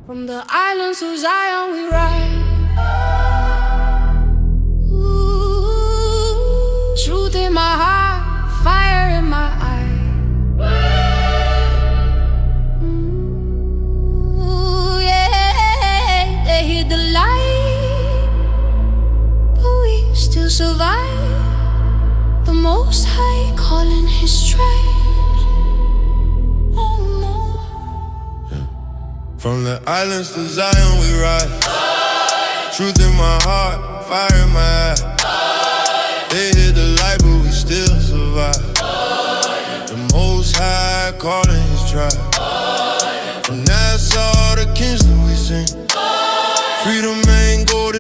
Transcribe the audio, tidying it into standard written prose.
From the islands of Zion we ride. Ooh, truth in my heart, fire in my eye. Ooh, yeah, they hid the light, but we still survive. The Most High calling His tribes. Oh no. From the islands to Zion we ride. Truth in my heart, fire in my eye.